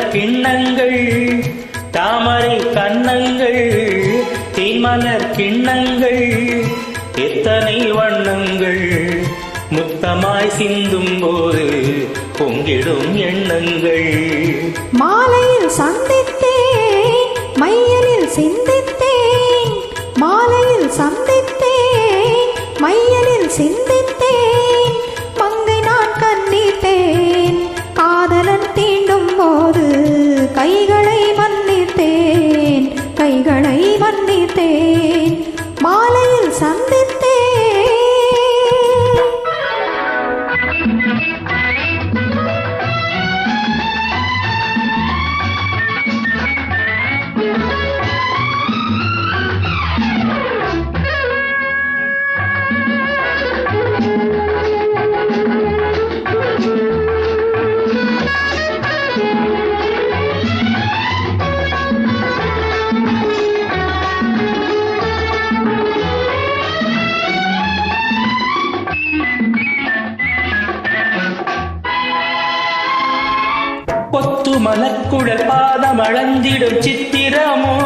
தேன்மலர் கிண்ணங்கள் தாமரை கண்ணங்கள் தேன்மலர் கிண்ணங்கள் எத்தனை வண்ணங்கள் முத்தமாய் சிந்தும் போது பொங்கிடும் எண்ணங்கள். மாலையில் சந்தித்தேன் மையலில் சிந்தித்தேன், மாலையில் சந்தித்தேன் மையலில் சிந்தித்தேன், மங்கை நான் கண்ணித்தேன் காதலன் தீண்டும் போது கைகளை மன்னித்தேன், கைகளை மன்னித்தேன் மாலையில் சந்தித்தேன். பொத்து மலக்குழல் பாதம் அளந்திடும் சித்திரமோ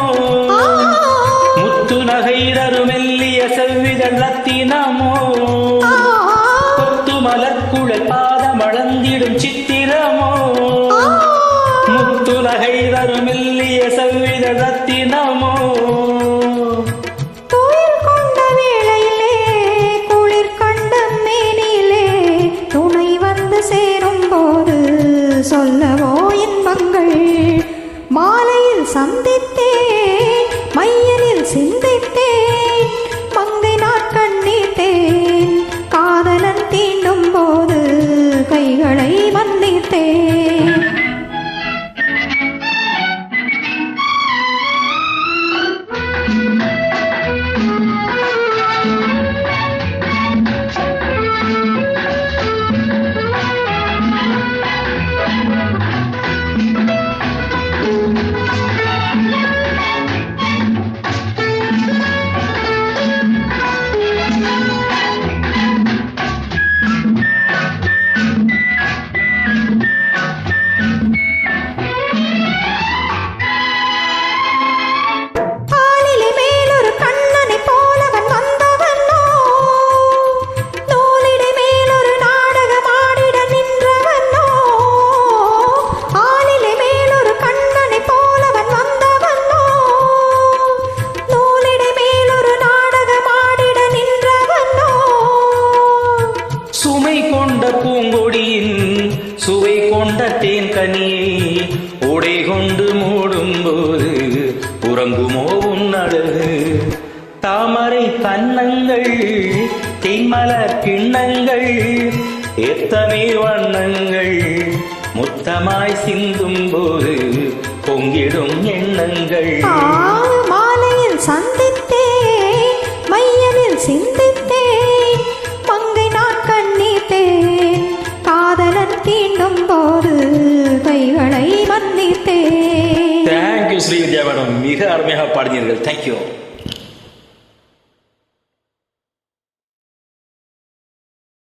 முத்து நகை தரும் மெல்லிய செவ்விதழ் ரத்தினமோ. பொத்து மலக்குழல் பாதம் அளந்திடும் சித்திரமோ முத்து நகை தரும் மெல்லிய செவ்விதழ் ரத்தினமோ. சொல்லவோ இன்பங்கள் மாலையில் சந்தித்தேன் மையலில் சிந்தித்தேன், மங்கை நான் கண்ணித்தேன் காதலன் தீண்டும் போது கைகளை மன்னித்தேன். பூங்கொடியின் சுவை கொண்ட தேன் கனியை உடை கொண்டு மூடும் போது உறங்குமோ உன்னழகு. தாமரை கண்ணங்கள் தேன்மலர் கிண்ணங்கள் எத்தனை வண்ணங்கள் முத்தமாய் சிந்தும் போது பொங்கிடும் எண்ணங்கள். மாலையில் சந்தித்தேன் மையலில் சிந்தித்தேன், மங்கை நான் கண்ணித்தேன் காதலன் தீண்டும் போது கைகளை மன்னித்தேன். தேங்க்யூ ஸ்ரீவித்யா மேடம், மிக அருமையாக பாடினீர்கள். தேங்க்யூ.